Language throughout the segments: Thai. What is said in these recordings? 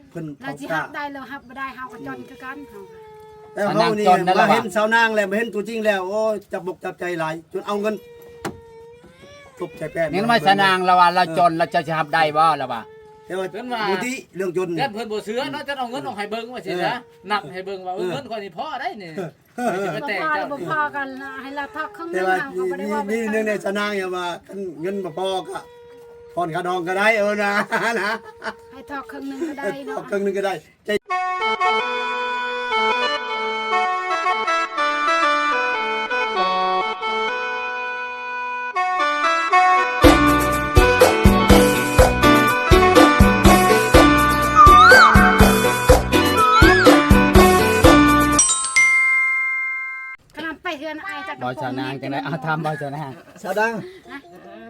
เพิ่น เราสิฮับได้แล้วฮับบ่ได้เฮาก็จนคือกันเฮา แต่เขานี่มาเห็นสาวนางแล้วมาเห็นตัวจริงแล้วโอ้จับบกจับใจหลายจนเอาเงินทุบใจแป้น นี่มาสนางเราว่าเราจนเราจะฮับได้บ่ล่ะว่า แต่ว่าบุตรเรื่องจน เงินเพิ่นบ่เสือเนาะจะเอาเงินออกให้เบิ่งว่าสินะนับให้เบิ่งว่าเงินข่อยนี่พอได้นี่จะมาแต่งเจ้า บ่พอกันให้เราทักครึ่งนึ แต่ ง ว่า เฮาก็บ่ได้ว่า นี่เรื่องในสาวนางอย่าว่าเงินบ่พอก็ผ่อนค่าดองก็ได้นะนะ ให้ทักครึ่งนึงก็ได้เนาะ ครึ่งนึงก็ได้ใจขนาดไปเฮือนอายจัก บ่สนางจังได๋เอาทำบ่สนาง สาวดัง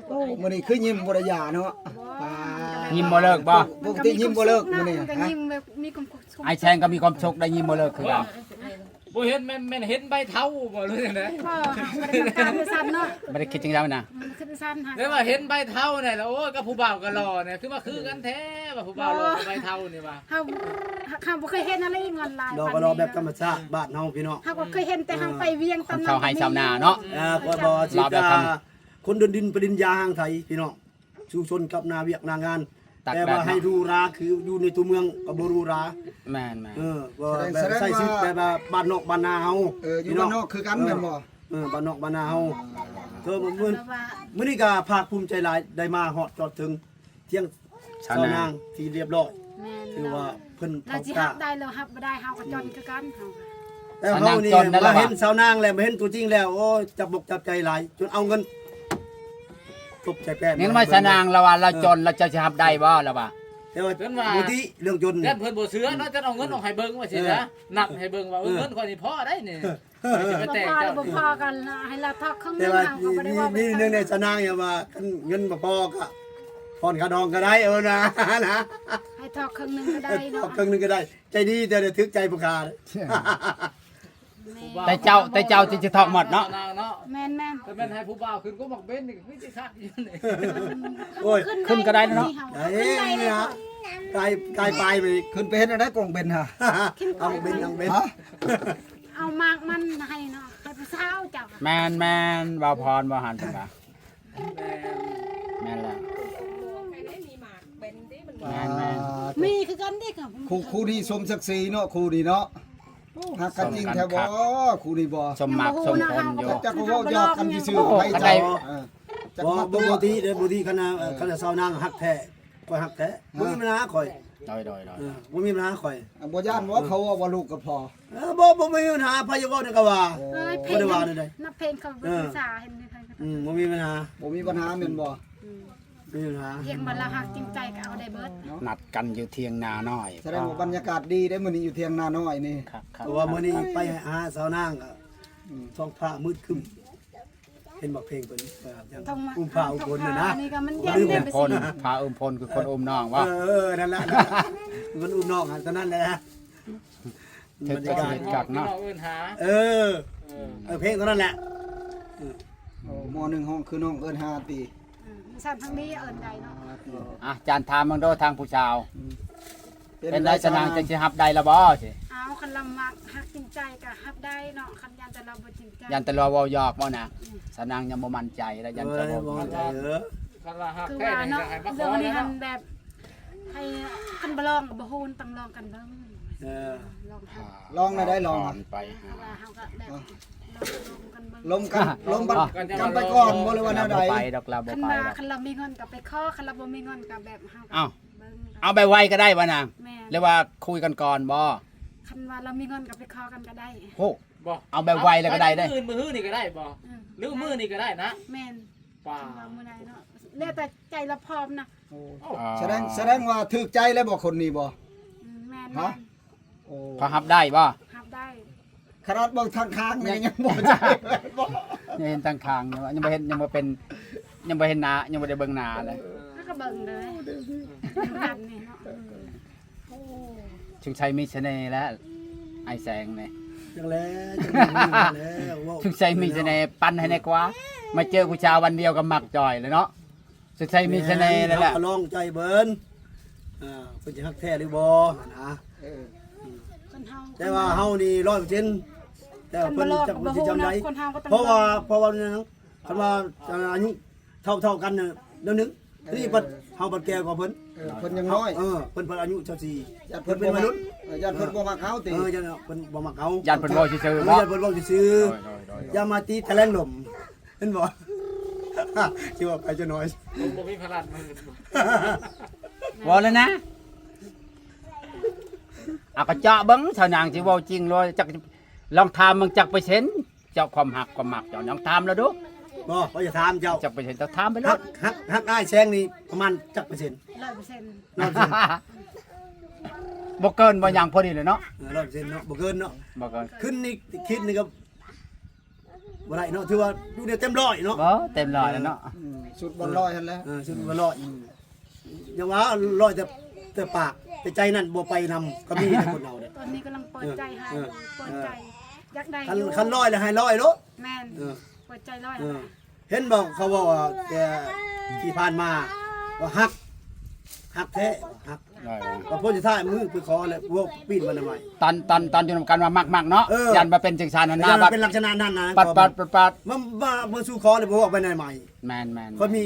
โอ้มื้อนี้คือยิ้มบ่ได้ยาเนาะ ยิ้มบ่เลิกบ่ ปกติยิ้มบ่เลิกมื้อนี้ ก็ ฮะ ยิ้มแบบมีความสุข ไอ้แชงก็มีความสุขได้ยิ้มบ่เลิกคือกัน บ่เห็นแม่นเห็นใบเท้าบ่รู้จังได๋ บ่บ่ได้ทำการไปสั่นเนาะ บ่ได้คิดจังได๋นะ มันคือไปสั่นหา แล้วว่าเห็นใบเท้าเนี่ยแล้วโอ้ยกับผู้บ่าวก็รอเนี่ยคือมาคือกันแท้ว่าผู้บ่าวรอกับใบเท้านี่ว่า เฮาบ่เคยเห็นอะไรเงินหลาย ดอกก็รอแบบธรรมชาติบ้านเฮาพี่น้อง เฮาก็เคยเห็นแต่เฮาไปเวียงตอน ชาวไร่ชาวนาเนาะ ก็บ่สิกาคนเดินดินปริญญาทางไทยพี่น้องชูชนกับนาเวียกนางานแต่ว่าให้รู้ราคืออยู่ในตัวเมืองก็บ่รู้รา แม่น ว่าแบบใส่ชีวิตแบบว่าบ้านนอกบ้านนาเฮา อยู่บ้านนอกคือกันแม่นบ่ บ้านนอกบ้านนาเฮามื้อนี้ก็ภาคภูมิใจหลายได้มาฮอดจอดถึงเที่ยงสาวนางที่เรียบร้อย แม่น ถือว่าเพิ่น เราสิฮับได้แล้วฮับบ่ได้เฮาก็จนคือกันเฮา แต่เฮานี่มาเห็นสาวนางแล้วมาเห็นตัวจริงแล้วโอ้จับบกจับใจหลายจนเอาเงินทุบใจแป้น นี่มาสนางเราว่าเราจนเราจะฮับได้บ่ล่ะว่า แต่ว่าบุตรเรื่องจน เงินเพิ่นบ่เสือเนาะจะเอาเงินออกให้เบิ่งว่าสินะนับให้เบิ่งว่าเงินข่อยนี่พอได้นี่จะมา บ่ แต่ง พอ เจ้า บ่พอกันให้เราทักครึ่งนึ แต่ ง ว่า เฮาก็บ่ได้ว่า นี่เรื่องในสาวนางอย่าว่าเงินบ่พอก็ผ่อนค่าดองก็ได้นะนะ ให้ทักครึ่งนึงก็ได้เนาะ ครึ่งนึงก็ได้ใจดีแต่เดี๋ยวทึกใจผู้ค้า แต่เจ้าจะทอกหมดเนาะ แม่น แต่แม่นให้ผู้บ่าวขึ้นก็มักเบ้นนี่คือสิคักอยู่นี่ โอ้ย ขึ้นก็ได้เนาะ ได้นี่ฮะกายปลายไป ขึ้นไปเฮ็ดอะไรกองเบนฮะ เอาเบนเอาเบน ฮะ เอามากมันให้เนาะให้ผู้สาวเจ้า แม่นบ่าวพรบ่หันเพิ่นว่าแม่นแล้วแม่น มีคือกันเด้ค่ะ ครูนี่สมศักดิ์ศรีเนาะครูนี่เนาะฮักกันจริงแท้บ่ครูนี่บ่ สมมักสมคนอยู่ จักว่าหยอกกันซื่อๆไปเจ้าจัก บ่ มา บ่ ตัว ดีเด้อบ่ดีคณะสาวนางฮักแท้ข่อยฮักแท้บ่มีปัญหาข่อย โดย บ่มีปัญหาข่อย บ่ย่านว่าเขาว่าลูกก็พอ บ่มีปัญหาพายบ่นี่ก็ว่า เพลงนับเพลงเขาเป็นภาษาเห็นไหมคะ บ่มีปัญหา บ่มีปัญหาแม่นบ่ มีปัญหา เพียงบ่ละหักจริงใจก็เอาได้เบิด นัดกันอยู่เที่ยงนาน้อย แสดงว่าบรรยากาศดีได้มื้อนี้อยู่เที่ยงนาน้อยนี่ ครับ เพราะว่ามื้อนี้ไปหาสาวนางก็ท้องฟ้ามืดครึ้มเห็นบอกเพลงเพิ่นยังอุ้มผ้าอุ้มคนน่ะนะ นี่ก็มันเย็น อุ้ ได้ ม ไป พ สิ ลพาอุ้มพลคือคนอุ้มน้องว่า นั่นแหละมันอุ้มน้องตอนนั้นแหละ ถึงจะเห็นกักเนาะ เอิ้นหา เพลงตอนนั้นแหละ ม.1 ห้องคือน้องเอิ้น5ปี สั่นทางนี้เอิ้นใดเนาะ อ่ะจานถามมึงโดทางผู้ชาวเป็นได้สนางจะสิฮับได้ละบ่สิ เอาคันลำมักหักจริงใจก็ฮับได้เนาะคันยันแต่เราบ่จริงใจ ยันตะลอเว้าหยอกบ่นะสนางยังบ่มั่นใจแล้วยันตะลอ คันว่าฮัก คือ แท้ ว่า นี่ เนาะ ก็ให้มาข เรื่อ อง นี้ นี่ หั เนาะ นแบบให้คันบ่ลองก็บ่ฮู้ต้องลองกันเบิ่งลอง ลองได้ลอง ไปหา ว่าเฮาก็แบบกันเบิ่ง ลมกันไปก่อนบ่เลยว่าแนวใด ไปดอกเราบ่ คัน ไป ว่า ดอก คันเรามีเงินก็ไปขอคันเราบ่มีเงินก็แบบเฮาก็ เอ้า เบิ่ง เอาไปไว้ก็ได้บ่นาง แม่ หรือว่าคุยกันก่อนบ่ คันว่าเรามีเงินก็ไปขอกันก็ได้ โอ้ บ่ เอาไปไว้แล้วก็ได้เด้ มื้อนี่ก็ได้บ่หรือมื้อนี่ก็ได้นะ แม่น ป่า ว่ามื้อใดเนาะแล้วแต่ใจเราพร้อมนะ แสดงว่าถูกใจแล้วบ่คนนี้บ่ แม่น ฮะ โอ้ พอฮับได้บ่ รับได้ ขนาดเบิ่งทางค้างนี่ยังบ่ใจบ่ ยังเห็นตั้งคางยังบ่เห็นยังบ่เป็นยังบ่เห็นหน้ายังบ่ได้เบิ่งหน้าเลย ถ้าก็เบิ่งเลยกันนี่เนาะ ถึงชัยมีเสน่ห์แล้วไอ้แสงนี่ จังแล้ว ถึงชัยมีเสน่ห์ปั้นให้แน่กว่ามาเจอผู้ชายวันเดียวก็มักจ่อยเลยเนาะถึงชัยมีเสน่ห์แล้วแหละ ลองใจเบิ่น เพิ่นจะฮักแท้หรือบ่นะ เออ คนเฮา แต่ว่าเฮานี่100%แต่ว่าเพิ่นจักเพิ่นสิจำได้ คนเฮาก็ต้อง เพราะว่าเนี่ยนะคันว่าอายุเท่ากันน่ะเดี๋ยวนึงนี่ปัดเฮาปัดแก่กว่าเพิ่น เพิ่นยังน้อย เพิ่นอายุเท่าสี่ ญาติ เพิ่ เพิ่ น น เป็น บ่ มนุษย์ ญาติเพิ่นบ่มักเฮาติ ญาติเพิ่นบ่มักเอา ยันเพิ่นบ่ซื่อๆ ญา บ่ ติเพิ่นบ่ซื่ออย่ามาตีทะเลนลมเห็นบ่ สิว่าไปจะน้อย ผมบ่มีพลังมือ บ่แล้วนะเอาก็เจาะเบิ่งชาวนางสิเว้าจริงเลยจักลองถามมึงจักเปอร์เซ็นต์เจ้าความหักความมักเจ้าลองถามแล้วดู บ่เขาจะถามเจ้า จักเปอร์เซ็นต์เจ้าถามไปเล ฮั ย กอ้ายแซงนี่ประมาณจักเปอร์เซ็นต์ 100% บ่เกินบ่หยังพอดีเลยเนาะ 100%เนาะบ่เกินเนาะ บ่เกิน ขึ้นนี่คิดนี่ก็บ่ได้เนาะถือว่าอยู่ในเต็มร้อยเนาะ บ่เต็มร้อยแล้วเนาะ สุดบ่ร้อยหั่นแหละ ซึ่งบ่ร้อยอย่าว่าร้อยแต่ปากแต่ใจนั่นบ่ไปนำก็มีแต่คนเอาเด้ ตอนนี้กำลังเปิดใจให้เปิดใจอยากได้ คันร้อยแล้วให้ร้อยโล แม่น เออ เปิดใจร้อย เห็นบอกเขาบอกว่าแต่ที่ผ่านมาว่าฮักแท้ฮัก ร้อย ว่าพ้นจะท่ายมือไปขอเลยพวกปีนมันทำไม ตอนอยู่นำกันว่ามักๆเนาะ เออ ยันมาเป็นจังซั่นนั่น นะ นะบัด เป็นลักษณะนั้นนะ ปัด มาสู่ขอเลยบอกว่าไปไหนใหม่ แม่น เขามี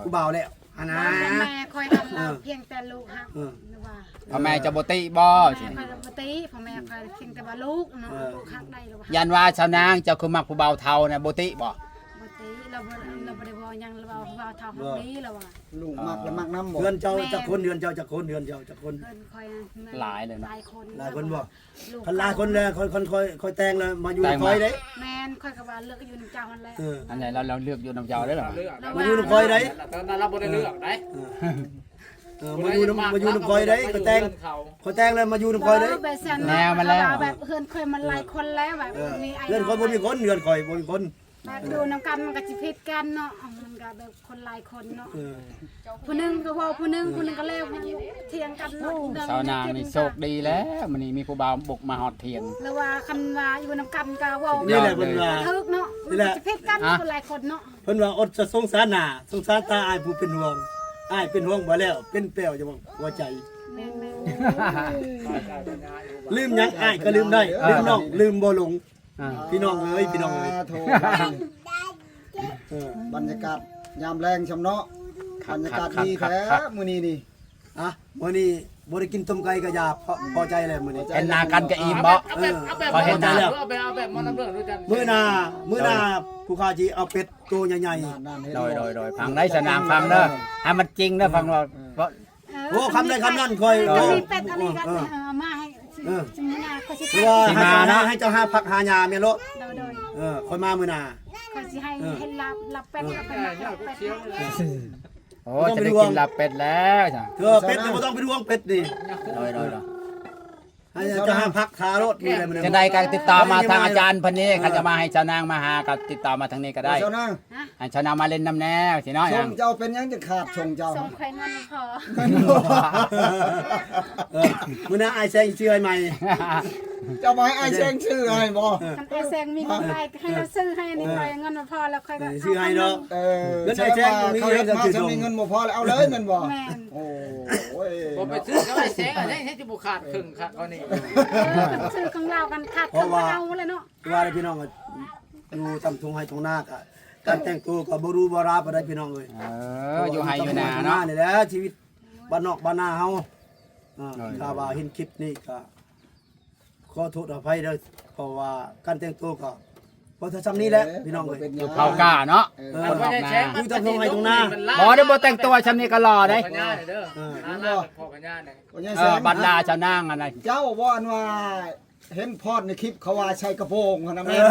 กูบ่าวแล้วอันนะ แม่คอยหันเราเพียงแต่ลูกฮักหรือว่า พ่อแม่จะบ่ติบ่ แม่คอยปกติพ่อแม่คอยเพียงแต่ว่าลูกเนาะลูกฮักได้หรือว่า ยันว่าชาวนางเจ้าคือมักผู้เบาเฒ่าน่ะบ่ติบ่ ปกติเราบ่ได้บอกยังเราเอาทำนี้เราว่า ลูกมักและมักน้ำบ่ เดือนเจ้าจะคนเดือนเจ้าจะคนเดือนเจ้าจะคน เพิ่นคอย หลายเลย ห เนาะ ลายคน หลายคนบอกคันหลายคนเลยคอยแต่งเลยมาอยู่ในคอยได้ แม่นคอยกับว่าเลือกอยู่ในเจ้าหันแหละ อันไหนเราเลือกอยู่นำเจ้าได้เหรอ มาอยู่ในคอยได้ ตอนนั้นเราบ่ได้เลือกได้ มาอยู่ในคอยได้คอยแต่งเลยมาอยู่ในคอยได้ แบบเพื่อนเคยมันหลายคนแล้วแบบมีไอ้ เดือนคอยบ่มีคนเดือนคอยบ่มีคน แบบดูน้ำกันมันก็สิผิดกันเนาะมันก็แบบคนหลายคนเนาะผู้นึงก็ว่าผู้นึงก็แล้วเถียงกันเนาะ ชาวนางนี่โชคดีแล้วมื้อนี้มีผู้บ่าวบุกมาฮอดเถียง หรือว่าคันว่าอยู่น้ำกันก็ว่า นี่แหละเพิ่นว่า ทึกเนาะสิผิดกันคนหลายคนเนาะ เพิ่นว่าอดจะสงสารหน้าสงสารตาอายผู้เป็นห่วงอายเป็นห่วงบ่แล้วเป็นแป้วจะบอกหัวใจ แม่น ลืมหยังอายก็ลืมได้ลืมน้องลืมบ่หลงพี่น้องเอ้ย โทบรรยากาศยามแรงชำเนาะบรรยากาศดีแท้มื้อนี้นี่ อ่ะมื้อนี้บ่ได้กินต้มไก่ก็ยาพอใจแล้วมื้อนี้ เห็นหน้ากันก็อิ่มบ่ เอาแบบมันเรื่องด้วยกัน มื้อหน้าผู้ค้าสิเอาเป็ดตัวใหญ่ นั่นเห็น โดยฟังได้ชาวนางฟังเด้อให้มันจริงเด้อฟังว่าเพราะ ๆโอ้คำใดคำนั้นค่อย มีเป็ดอะไรกันมาให้จริงๆนะก็สิ คือว่าให้เจ้าหาผักหาหญ้าแม่นโล โดย ค่อยมามื้อหน้า ก็สิให้รับเป็ดเอาไปมาเป็ด โอ้จะได้กินลาบเป็ดแล้วจ้ะ เป็ดบ่ต้องไปห่วงเป็ดนี่ โดย ให้เจ้าหาผักหารถมีอะไรมื้อ จะ นั้น ได้ก็ติดต่อมาทางอาจารย์เพิ่นนี่เขาจะมาให้ชาวนางมาหาก็ติดต่อมาทางนี้ก็ได้ เจ้านาง ให้ชาวนางมาเล่นน้ำแนวสิเนาะ ช หยัง งเจ้าเป็นยังจะขาดชงเจ้า ส่งใครเงินพอ มื้อหน้าอายแซงชื่อให้ใหม่ เจ้าบ่ให้อ้ายแจ้งชื่อให้บ่ คันไอแซงมีเงินได้ให้เราซื้อให้นี่ไปเงินพอแล้วค่อยก็ ชื่อให้เนาะ ใช่ว่าเขาเฮ็ดมาจะมีเงินบ่พอแล้วเอาเลยแม่นบ่ แม่น โอ้ย บ่ไปซื้อก็ไปแซงอะไรให้จะบ่ขาดครึ่งขาดเอานี่ ซื้อของเรากันขาดกันเอาเลยเนาะ ว่าได้พี่น้องก็อยู่ตำทงให้ตรงหน้าก็การแต่งตัวก็บ่รู้บ่ราบ่ได้พี่น้องเอ้ย อยู่ให้อยู่นาเนาะ นี่แหละชีวิตบ้านนอกบ้านนาเฮาถ้าว่าเห็นคลิปนี้ก็ขอโทษอภัยเด้อเพราะว่าการแต่งตัวก็พอถ้าซ้ำนี้แหละพี่น้องเอ้ย อยู่เผากล้าเนาะ มันบ่ได้แซง บ่ได้บ่แต่งตัวชำนี้ก็รอได้ พญาเด้อพอพญาเนี่ย โอ้ยแสง บัดลาชาวนางอันนั้น เจ้าว่าอันว่าเห็นพอดในคลิปเขาว่าใช้กระโปรงหั่นน่ะแม่น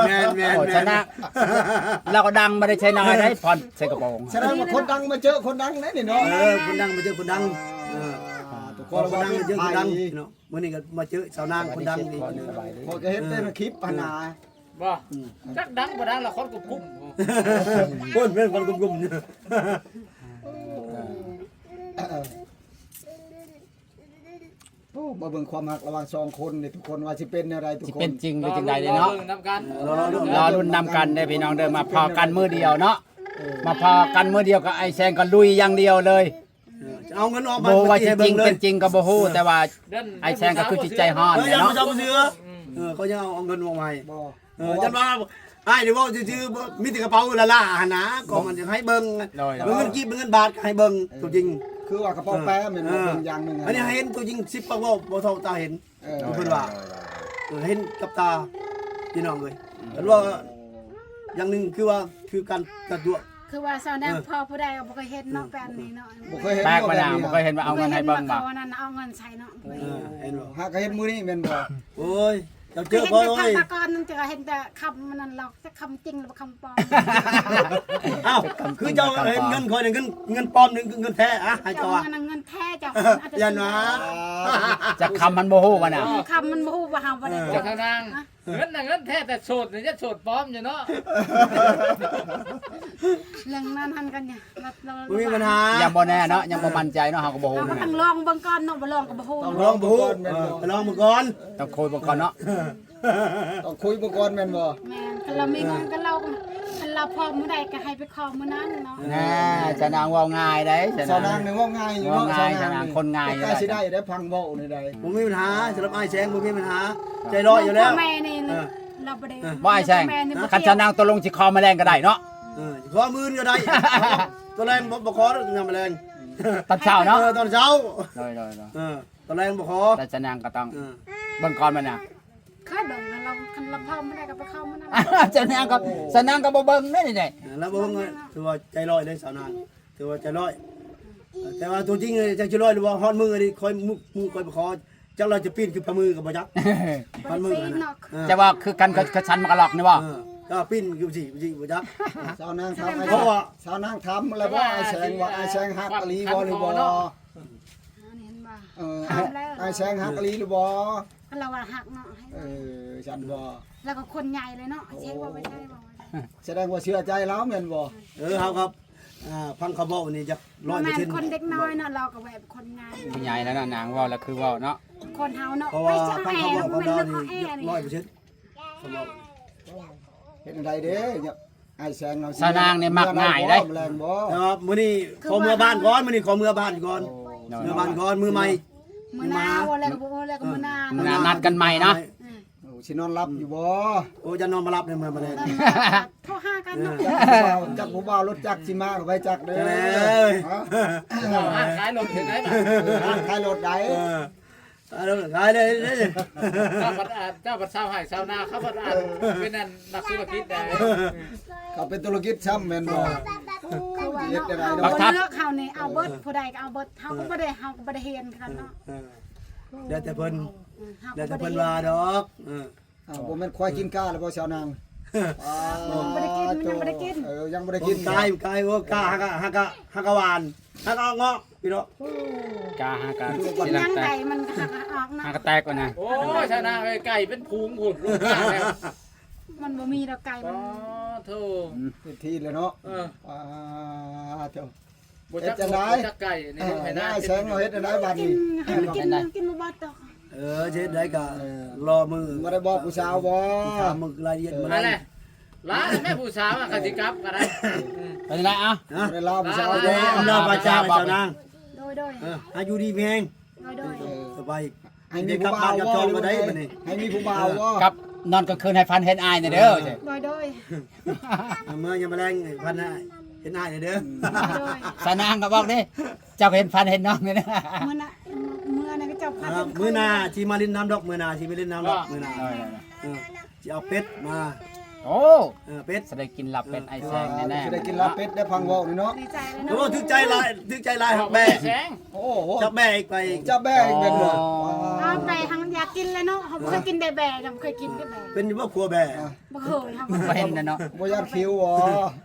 แม่นแม่น โอ้ชนะเราก็ดังบ่ได้ใช้น้อยได้พรใส่กระโปรง แสดงว่าคนดังมาเจอคนดังแน่นี่เนาะ คนดังมาเจอคนดังทุกค คน นดังมาเจอคนดังเนาะมื้อนี้ก็มาเจอสาวนางคนดังนี่ พอจะเห็นในคลิปปัญหา บ่จักดังบ่ดังละคนก็กุ้ม คนเป็นคนกลุ่มๆนี่ โอ้มาเบิ่งความรักระหว่างสองคนนี่ทุกคนว่าสิเป็นอะไรทุก สิ คน เป็นจริงหรือจังใดเนาะ นำกัน รอรุ่นนำกันได้พี่น้องเด้อมาพอกันมื้อเดียวเนาะมาพอกันมื้อเดียวกับไอ้แซงก็ลุยอย่างเดียวเลย เอาเงินออก โบว่าสิจริงเป็นจริงก็บ่ฮู้แต่ว่าไอ้แซงก็คือจิตใจฮ้อน ยัง เนาะ มาเจ้าเสือเขายังเอาเงินมาใหม่ บ่ จันว่าไอ้เดี๋ยวว่าชื่อมีแต่กระเป๋าละล่าหนะก็มันจะให้เบิ่งเงินกีบเงินบาทให้เบิ่งตัวจริง คือว่ากระเป๋าแป้แม่นบ่อย่างนึง อันนี้เห็นตัวจริง10ปะว่าบ่เท่าตาเห็นเพิ่นว่าเห็นกับตาพี่น้องเลยแต่ว่าอย่างนึงคือว่าคือการกระดว คือว่าสาวแนงพอผู้ใดก็บ่เคยเห็นเนาะแปลนนี้เนาะ บ่เคยเห็น แปลกบ่นางบ่เคยเห็นว่าเอาเงินให้เบิ่งบ่ เขานั่นเอาเงินใส่เนาะ เห็นบ่ หากก็เห็นมื้อนี้แม่นบ่ โอ้ยเจ้าเจ เห็ อน บ่ แต่ โอ้ย คำตะกอนนั่นจะเห็นแต่คำมันนั่นหรอกจะคำจริงหรือคำปลอม อ้าวคือเจ้าเห็นเงินคอยเงินปลอมนึงเงินแท้อะให้ เจ้า เจ้าอ่ะ เงินแท้เจ้า ยันว่า จะคำมันบ่ฮู้ว่าน่ะ คำมันบ่ฮู้ว่าเฮาบ่ได้ เจ้าทางเงินน่ะเงินแท้แต่โสดนี่จะโสดปลอมอยู่เนาะ เรื่องนั้นหันกันเนี่ย บ่มีปัญหา ยังบ่แน่เนาะยังบ่มั่นใจเนาะเฮาก็บ่ฮู้ เราก็ นะ ต้องลองเบิ่งก่อนเนาะบ่ลองก็บ่ฮู้ ลองบ่ฮู้ลองมือก่อน ต้องคุยบ่ก่อนเนาะ ต้องคุยบ่ก่อนแม่นบ่ แม่นคันเรามีเงินกันเราพอมื้อใดก็ให้ไปขอมื้อนั้นเนาะ แน่จะนางเว้าง่ายได้จะ สาวนางนี่ว่าง่ายอยู่เนาะ ว่าง่ายสาวนางคนง่ายอยู่ ใกล้สิได้ได้พังเว้านี่ได้ บ่มีปัญหาสำหรับไอ้แสงบ่มีปัญหาใจร้อยอยู่แล้ว แม่นี่เราบ่ได้ บ่ไอ้แซงคันจะนางตกลงสิคอแมลงก็ได้เนาะ ขอมือก็ได้ตัวแรงบ่ขอทำแมลง ตอนเช้าเนาะ ตอนเช้า เลย ตัวแรงบ่ขอ แต่จะนางก็ต้องเบิ่งก่อนมันน่ะ ค่อยเบิ่งเราคันเราพอมื้อใดก็ไปเข้ามื้อนั้น จะนางก็บ่เบิ่งได้นี่ แล้วบ่เงินถือว่าใจร้อยเลยสาวนางถือว่าใจร้อย แต่ว่าตัวจริงจะใจร้อยหรือว่าฮอดมือนี่คอยมือคอยบ่ขอจังเราจะปีนคือประมือกับบ่ยักฮอดมือ จะว่าคือกันกับฉันมันก็หลอกนี่บ่ ก็ปีนคือสิบ่ยัก สาวนางทำ เพราะว่า สาวนางทำแล้วว่าไอ้แสงว่าไอ้แสงฮักกะลีบ่หรือบ่ เห็นบ่ ไอ้แสงฮักกะลีหรือบ่ เราว่าหักเนาะ ฉันบ่ แล้วก็คนใหญ่เลยเนาะใช่ว่าไม่ใช่บ่ แสดงว่าเชื่อใจแล้วแม่นบ่ ครับพังเขาบอกนี่จะ แม่น 100% คนเด็กน้อยเนาะเราก็แบบคนใหญ่ ผู้ใหญ่แล้วนางเว้าแล้วคือเว้าเนาะ คนเฮาเนาะ เพราะ ไป ว่า จ้า พัง แอ เขา ร์ บอก มัน เขา เป็น บอก เรื่อง นี่ ของแอร์นี่ 100%เขาบอก เฮ็ดได้เด้ไอ้แสงเรา สาวนางนี่มักง่ายได้ แรงบ่ ครับมื้อนี้ขอเมื่อบ้านก่อนมื้อนี้ขอเมื่อบ้านก่อนเมื่อบ้านก่อนมือใหม่ มื้อหน้าวันแล้วก็แล้วก็มื้อหน้า นัดกันใหม่เนาะ สินอนรับอยู่บ่ โอ้จะนอนมารับในเมื่อมาเลย โทรหากันเนาะ จักผู้บ่าวรถจักรสิมาก็ไปจักเด้อ ขายรถถึงไหนบ่ ขายรถได้ ขายเลย เจ้าบัดชาวไห้ชาวนาเขาบัดเป็นนั่นนักธุรกิจได้ เขาเป็นธุรกิจซ้ำแม่นบ่ คือว่าเนาะเฮาเลือกเฮานี่เอาเบิดผู้ใดก็เอาเบิดเฮาก็บ่ได้เฮียนกันเนาะ เดี๋ยวแต่เพิ่น เฮา เดี๋ยวแต่ ก็บ่ เพิ่น ได้ ว่าดอก บ่แม่นควายกินก้าแล้วบ่ชาวนาง บ่ได้กินยังบ่ได้กิน ยังบ่ได้ กิ กิ น น กายโอ้กาฮักหวานฮักเงาะพี่น้อง กาหากา กินยังไก่มันก็ออกเนาะ หากระแตกก่อนนะ โอ้ชนะไก่เป็นพุงพุ่นลูกค้าแล้ว มันบ่มีดอกไก่ อ๋ มั อน โธ่ เป็นที่เลยเนาะเจ้า บ่จักไก่นี่ ให้ได้แสงเราเฮ็ดได้บัด กิ นี้ นกินบ่บ่ตอก เช็ดได้ก็รอมือ บ่ได้บอกผู้สาวบ่ ถามมึกรายละเอียดมา อะไร เลย ร้านแม่ผู้สาวกสิกลับก็ได้ เป็นไงอ่ะ นะ ได้ลาผู้สาว เดี๋ยวอำนาจประชาชนนาง โดย อายุดีเพียง โดย สบาย ให้มี เด็กกลั ผู้ บ บ่า บ้านกับจองมาได้บัดนี้ ให้มีผู้บ่าวบ่ กับนอนกลางคืนให้ฟันเห็นอายเนี่ยเด้อ โดย เมื่อยังมาแรงพันเห็นหน้าเด้อ สานางก็บอกดิเจ้าเห็นฟันเห็นน้องเนี่ยนะ เมื่อน่ะก็เจ้าพัด มือนาที่มาเล่นน้ำดอกมือนาที่ไปเล่นน้ำดอกมือนาจะเอาเป็ดมา โอ้ เป็ด จะได้กินหลับเป็นไอแซงแน่ๆ สิได้กินลาบเป็ดได้พังเว้านี่เนาะ ดีใจเลย โอ้ เนาะ ถึกใจลายหักแม่ แสง โอ้โห จับแม่อีกไป เจ้าแบ่อีกเป็นบ่ เอาไปทางอยากกินเลยเนาะเขาเคยกินแบ่ๆเคยกินแบ่ เป็นอยู่ว่าครัวแบ่ บ่เคยครับ บ่เห็นนะเนาะ บ่อยากคิวบ่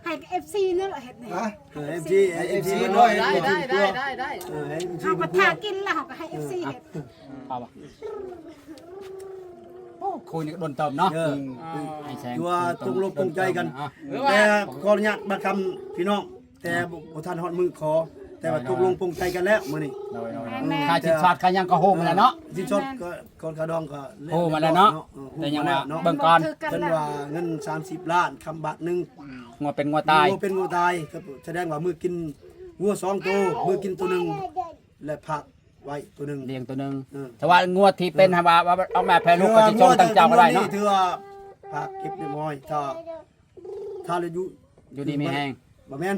ให้ FC นี่แหละเฮ็ดนี่ ฮะ MC ได้ น้อย ได้ MC เขาก็ทากินแล้วเขาก็ให้ FC เฮ็ด เอาป่ะโอ้คุยนี่ก็โดนเติมเนาะไอแซง ตัวตรงลงปรงใจกัน แต่ขออนุญาตมาคำพี่น้องแต่บ่ทันฮอดมือขอ แต่ว่าตกลงปรงใจกันแล้วมื้อนี้ ค่าชิดชอดค่ายังก็โฮมาแล้วเนาะ สิชดก็ก่อนกระดองก็ โฮมาแล้วเนาะแต่ยังว่าเบิ่งก่อน เพิ่นว่าเงิน30ล้านคำบาทนึง งัวเป็นงัวตาย เป็นงูตายครับแสดงว่ามือกิน งัว2ตัวมือกินตัวหนึงและผักไว้ตัวหนึง เลี้ยงตัวหนึง เออ แต่ว่างวดที่เป็นว่าเอาแม่แพ้ลูกก็สิชมตั้งเจ้าก็ได้เนาะ ถือว่าผักเก็บเรียบร้อยถ้าเราอยู่ ดีมีแฮง บ่แม่น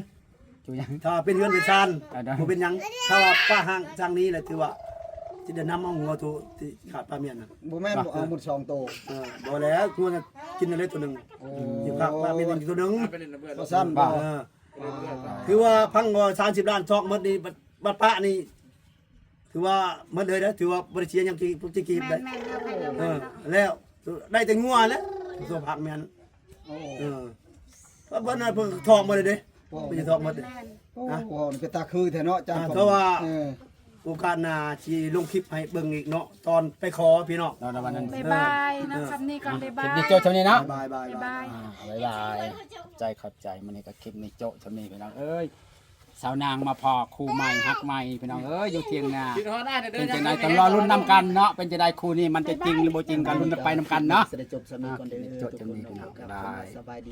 อยู่หยัง ถ้าเป็นเรือนเป็นชาน เอาได้ บ่เป็นหยังถ้าว่าป้าห้างทางนี้แหละถือว่าสิได้นำเอางัวตัวที่ขาดปลาเมียนน่ะ บ่แม่นบ่เอาหมด2โต บ่แล้วงัวน่ะกินอะไรตัวหนึงอยู่ผักปลาเมียนอีกตัวหนึง ไปเล่นระเบิด บ่ซั่นบ่ ถือว่าพังงอ30ล้านทอกหมดนี่บัดปะนี่ถือว่าหมดเลยนะถือว่าบ่ได้เสียหยังกี่พุทธิกีบ แม่ ได้ นๆเอาไปเอา เอ ไป อ เนาะ แล้วได้แต่งัวแล้วตัวผักแม่น โอ้ เพราะเพิ่นน่ะเพิ่นทอกหมดเลยเด้บ่ได้ทอกหมดเด้ แม่น โอ้โหนี่เป็นตาคือแท้เนาะจาน เพราะว่า เออ โอกาสหน้าสิลงคลิปให้เบิ่งอีกเนาะตอนไปขอพี่น้อง เนาะวันนั้น บ๊ายบายนะคำนี้ก่อนบ๊ายบา คลิป ย นี้โจชมนี้เนาะ บายบาย บ๊ายบาย บ๊ายบายใจขอบใจมื้อนี้ก็คลิปนี้โจชมนี้พี่น้องเอ้ยสาวนางมาพอคู่ใหม่ฮักใหม่พี่น้องเอ้ยอยู่เทียงนา กินฮอดได้เด้ เป็น อ จังไดต้องรอลุ้นนำกันเนาะเป็นจังไดคู่นี้มันจะจริงหรือบ่จริงกันลุ้นไปนำกันเนาะ จะได้จบสำนึกก่อนเด้อ จบสำนึกพี่น้องก็ได้ สบายดี